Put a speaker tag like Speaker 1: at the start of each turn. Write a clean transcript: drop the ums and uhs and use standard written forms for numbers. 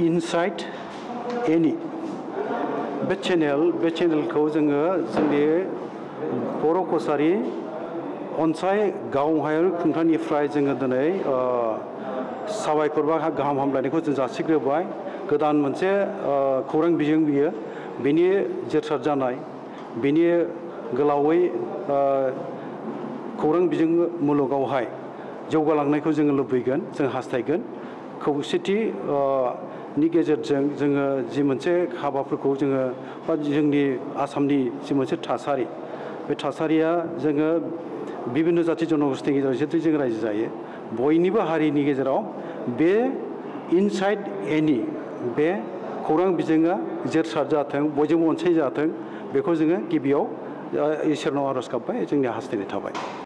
Speaker 1: Inside any बे चेनेलखौ जोङो जोंनि बर' कसारी अनसाय गावहाय खुंथायनिफ्राय जोङो दिनै साबायखर बा गाहाम हामलायनायखौ जों जासिग्रोबाय। गोदान मोनसे खौरां बिजों बियो बेनि जोरसार जानाय बेनि गोलावै खौरां बिजों मुलुगावहाय जौगालांनायखौ जोङो लुबैगोन, जों हास्थायगोन। खौसेथि नि गेजेरजों जोङो जि मोनसे हाबाफोरखौ जोङो बा जोंनि आसामनि जि मोनसे थासारि बे थासारिया जोङो बिभिन्न जाथि जनगोष्ठीनि गेजेराव जिहेतु जों रायजो जायो बयनिबो हारिनि गेजेराव बे इनसाइड एनि बे खौरां बिजोङा जोरसार जाथों, बयजोंबो अनसायजाथों बेखौ जोङो गिबियाव इसोरनाव आर'ज गाबबाय, जोंनि हास्थायनाय थाबाय।